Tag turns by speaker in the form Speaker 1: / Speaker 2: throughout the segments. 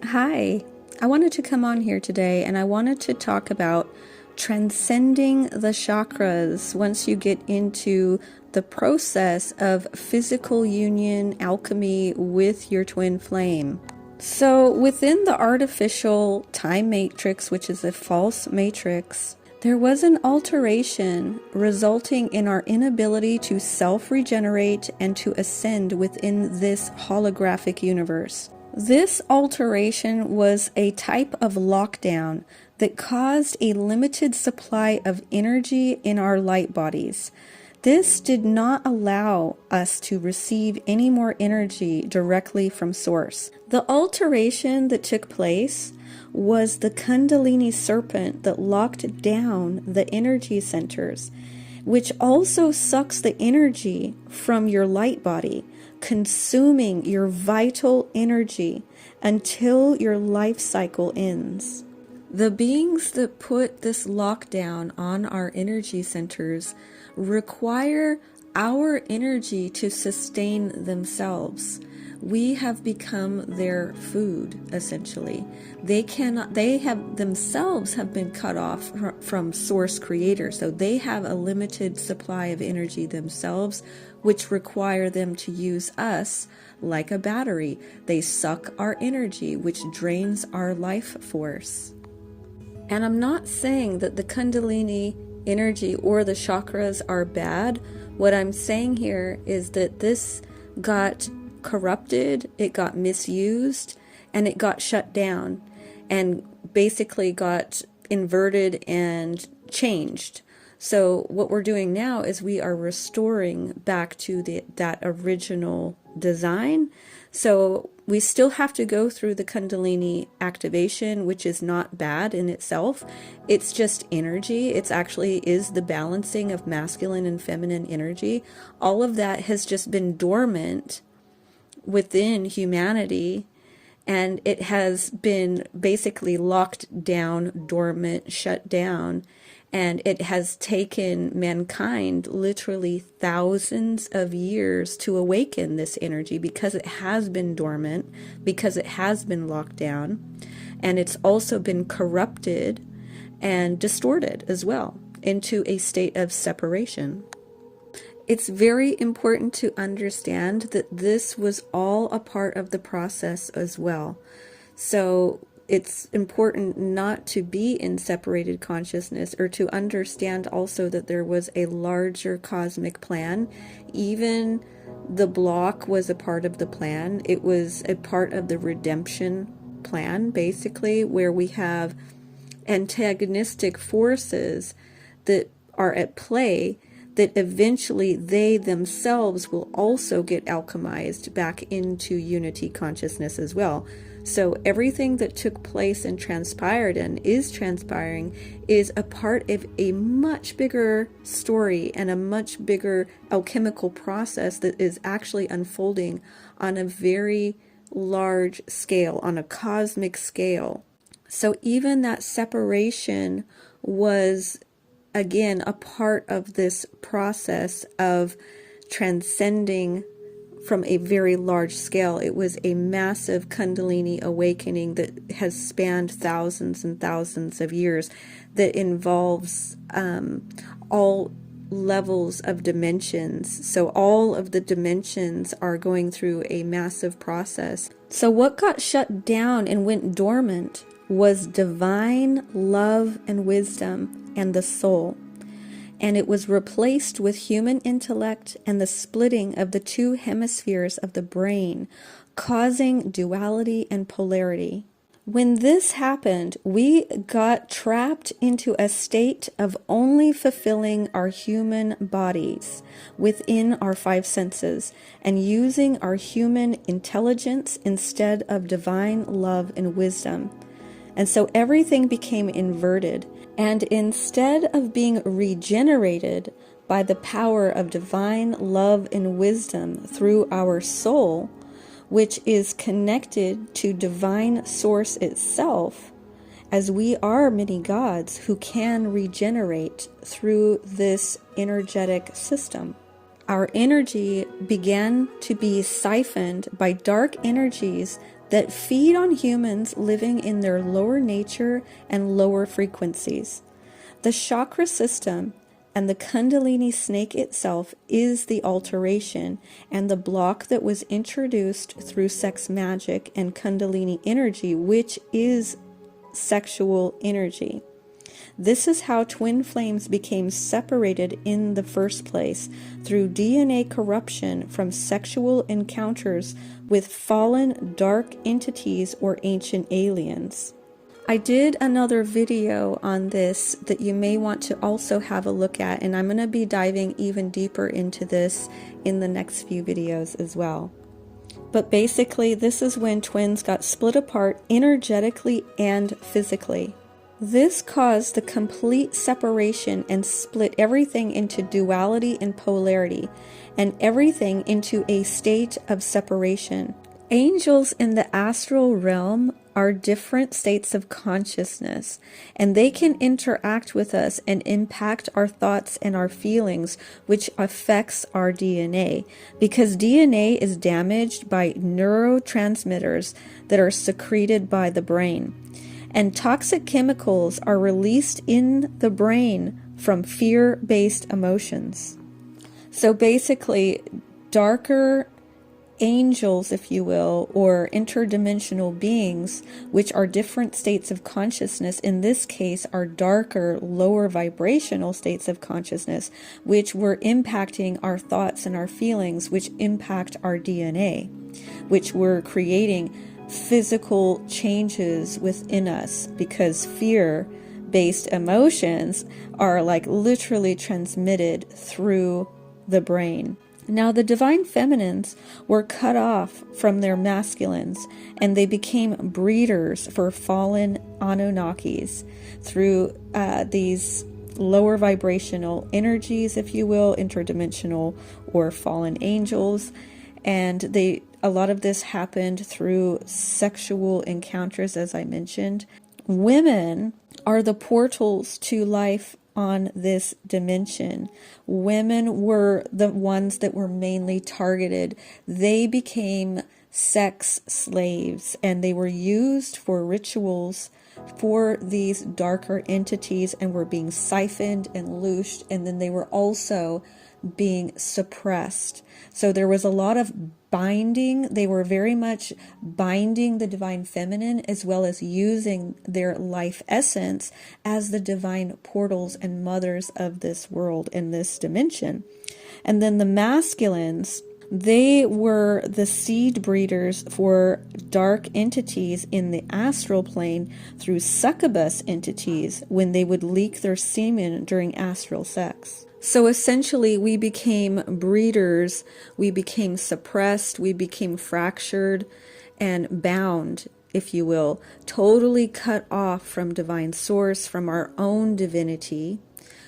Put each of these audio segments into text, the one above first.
Speaker 1: Hi, I wanted to come on here today and I wanted to talk about transcending the chakras once you get into the process of physical union alchemy with your twin flame. So within the artificial time matrix, which is a false matrix, there was an alteration resulting in our inability to self-regenerate and to ascend within this holographic universe. This alteration was a type of lockdown that caused a limited supply of energy in our light bodies. This did not allow us to receive any more energy directly from source. The alteration that took place was the Kundalini serpent that locked down the energy centers, which also sucks the energy from your light body, consuming your vital energy until your life cycle ends. The beings that put this lockdown on our energy centers require our energy to sustain themselves. We have become their food, essentially. They have themselves have been cut off from source creator, so they have a limited supply of energy themselves, which require them to use us like a battery. They suck our energy, which drains our life force. And I'm not saying that the Kundalini energy or the chakras are bad. What I'm saying here is that this got corrupted, it got misused, and it got shut down and basically got inverted and changed. So what we're doing now is we are restoring back to that original design. So we still have to go through the Kundalini activation, which is not bad in itself. It's just energy. It's actually is the balancing of masculine and feminine energy. All of that has just been dormant within humanity, and it has been basically locked down, dormant, shut down, and it has taken mankind literally thousands of years to awaken this energy because it has been dormant, because it has been locked down, and it's also been corrupted and distorted as well into a state of separation. It's very important to understand that this was all a part of the process as well. So it's important not to be in separated consciousness, or to understand also that there was a larger cosmic plan. Even the block was a part of the plan. It was a part of the redemption plan, basically, where we have antagonistic forces that are at play, that eventually they themselves will also get alchemized back into unity consciousness as well. So everything that took place and transpired and is transpiring is a part of a much bigger story and a much bigger alchemical process that is actually unfolding on a very large scale, on a cosmic scale. So even that separation was, again, a part of this process of transcending from a very large scale. It was a massive Kundalini awakening that has spanned thousands and thousands of years, that involves all levels of dimensions. So all of the dimensions are going through a massive process. So what got shut down and went dormant was divine love and wisdom and the soul. And it was replaced with human intellect and the splitting of the two hemispheres of the brain, causing duality and polarity. When this happened, we got trapped into a state of only fulfilling our human bodies within our five senses and using our human intelligence instead of divine love and wisdom. And so everything became inverted. And instead of being regenerated by the power of divine love and wisdom through our soul, which is connected to divine source itself, as we are many gods who can regenerate through this energetic system, our energy began to be siphoned by dark energies that feed on humans living in their lower nature and lower frequencies. The chakra system and the Kundalini snake itself is the alteration and the block that was introduced through sex magic and Kundalini energy, which is sexual energy. This is how twin flames became separated in the first place, through DNA corruption from sexual encounters with fallen dark entities or ancient aliens. I did another video on this that you may want to also have a look at, and I'm going to be diving even deeper into this in the next few videos as well. But basically, this is when twins got split apart energetically and physically. This caused the complete separation and split everything into duality and polarity, and everything into a state of separation. Angels in the astral realm are different states of consciousness, and they can interact with us and impact our thoughts and our feelings, which affects our DNA, because DNA is damaged by neurotransmitters that are secreted by the brain. And toxic chemicals are released in the brain from fear-based emotions. So basically, darker angels, if you will, or interdimensional beings, which are different states of consciousness, in this case are darker, lower vibrational states of consciousness, which were impacting our thoughts and our feelings, which impact our DNA, which were creating physical changes within us, because fear-based emotions are like literally transmitted through the brain. Now, the divine feminines were cut off from their masculines, and they became breeders for fallen Anunnakis through these lower vibrational energies, if you will, interdimensional or fallen angels. And a lot of this happened through sexual encounters, as I mentioned. Women are the portals to life on this dimension. Women were the ones that were mainly targeted. They became sex slaves, and they were used for rituals for these darker entities, and were being siphoned and loosed, and then they were also being suppressed. So there was a lot of binding. They were very much binding the divine feminine, as well as using their life essence as the divine portals and mothers of this world and this dimension. And then the masculines, they were the seed breeders for dark entities in the astral plane through succubus entities when they would leak their semen during astral sex. So essentially, we became breeders, we became suppressed, we became fractured and bound, if you will, totally cut off from divine source, from our own divinity.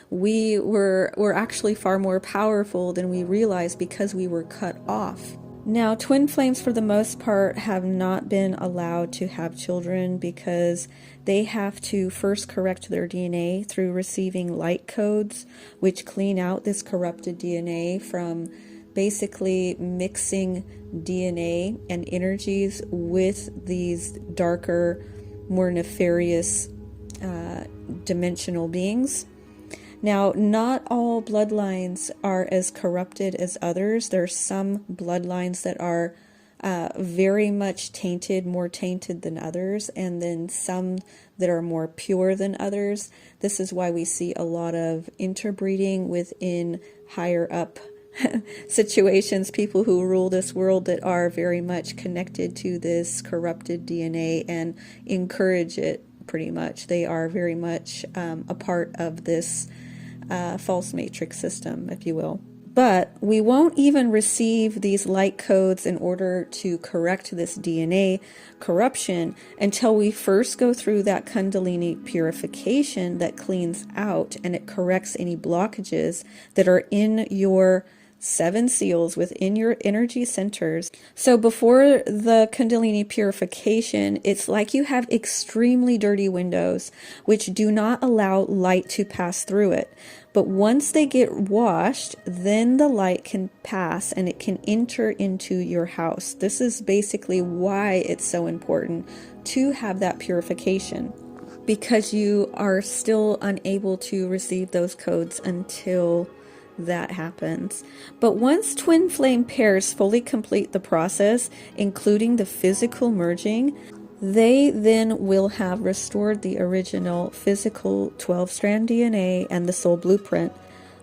Speaker 1: We were actually far more powerful than we realized because we were cut off. Now, twin flames, for the most part, have not been allowed to have children because they have to first correct their DNA through receiving light codes, which clean out this corrupted DNA from basically mixing DNA and energies with these darker, more nefarious dimensional beings. Now, not all bloodlines are as corrupted as others. There are some bloodlines that are very much tainted, more tainted than others, and then some that are more pure than others. This is why we see a lot of interbreeding within higher up situations, people who rule this world that are very much connected to this corrupted DNA and encourage it pretty much. They are very much a part of this false matrix system, if you will. But we won't even receive these light codes in order to correct this DNA corruption until we first go through that Kundalini purification that cleans out and it corrects any blockages that are in your 7 seals within your energy centers. So before the Kundalini purification, it's like you have extremely dirty windows, which do not allow light to pass through it. But once they get washed, then the light can pass and it can enter into your house. This is basically why it's so important to have that purification, because you are still unable to receive those codes until that happens. But once twin flame pairs fully complete the process, including the physical merging, they then will have restored the original physical 12-strand DNA and the soul blueprint.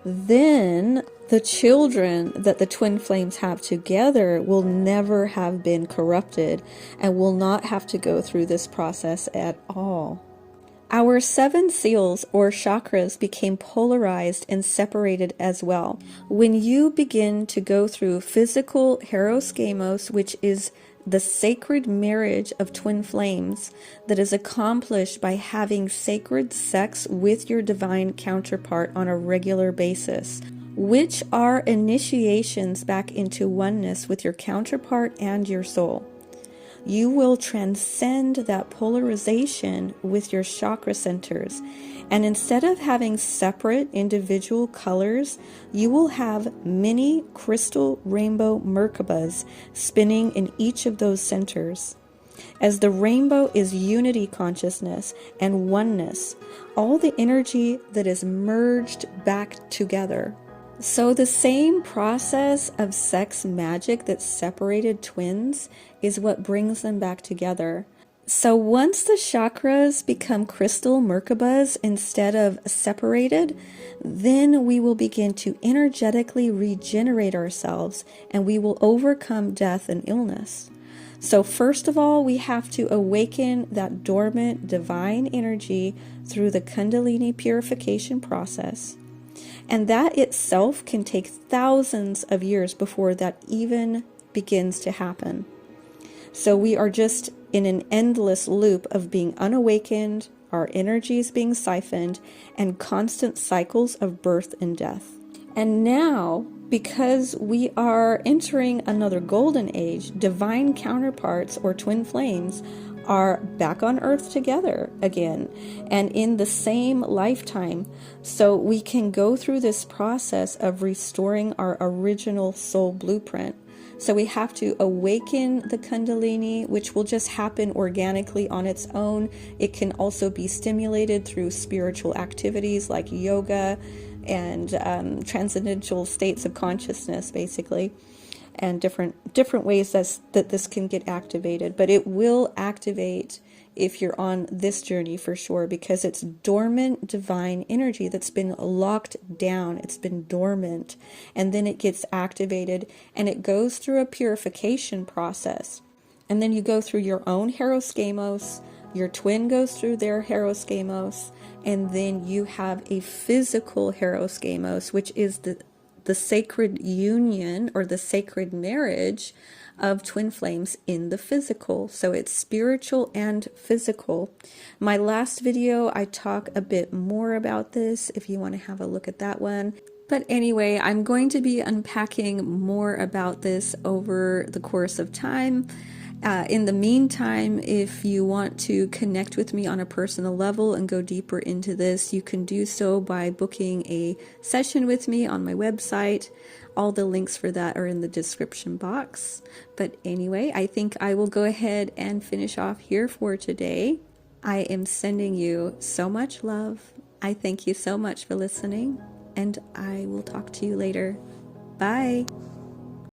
Speaker 1: Then the children that the twin flames have together will never have been corrupted and will not have to go through this process at all. Our 7 seals or chakras became polarized and separated as well. When you begin to go through physical heroskamos, which is the sacred marriage of twin flames that is accomplished by having sacred sex with your divine counterpart on a regular basis, which are initiations back into oneness with your counterpart and your soul. You will transcend that polarization with your chakra centers. And instead of having separate individual colors, you will have many crystal rainbow Merkabas spinning in each of those centers. As the rainbow is unity consciousness and oneness, all the energy that is merged back together. So the same process of sex magic that separated twins is what brings them back together. So once the chakras become crystal Merkabas instead of separated, then we will begin to energetically regenerate ourselves and we will overcome death and illness. So first of all, we have to awaken that dormant divine energy through the Kundalini purification process. And that itself can take thousands of years before that even begins to happen. So we are just in an endless loop of being unawakened, our energies being siphoned, and constant cycles of birth and death. And now, because we are entering another golden age, divine counterparts or twin flames are back on earth together again and in the same lifetime. So we can go through this process of restoring our original soul blueprint. So we have to awaken the Kundalini, which will just happen organically on its own. It can also be stimulated through spiritual activities like yoga and transcendental states of consciousness, basically, and different ways that this can get activated. But it will activate if you're on this journey for sure, because it's dormant divine energy that's been locked down. It's been dormant, and then it gets activated and it goes through a purification process. And then you go through your own heroskamos, your twin goes through their heroskamos, and then you have a physical heroskamos, which is the sacred union or the sacred marriage of twin flames in the physical. So it's spiritual and physical. My last video, I talk a bit more about this if you want to have a look at that one. But anyway, I'm going to be unpacking more about this over the course of time. In the meantime, if you want to connect with me on a personal level and go deeper into this, you can do so by booking a session with me on my website. All the links for that are in the description box. But anyway, I think I will go ahead and finish off here for today. I am sending you so much love. I thank you so much for listening, and I will talk to you later. Bye.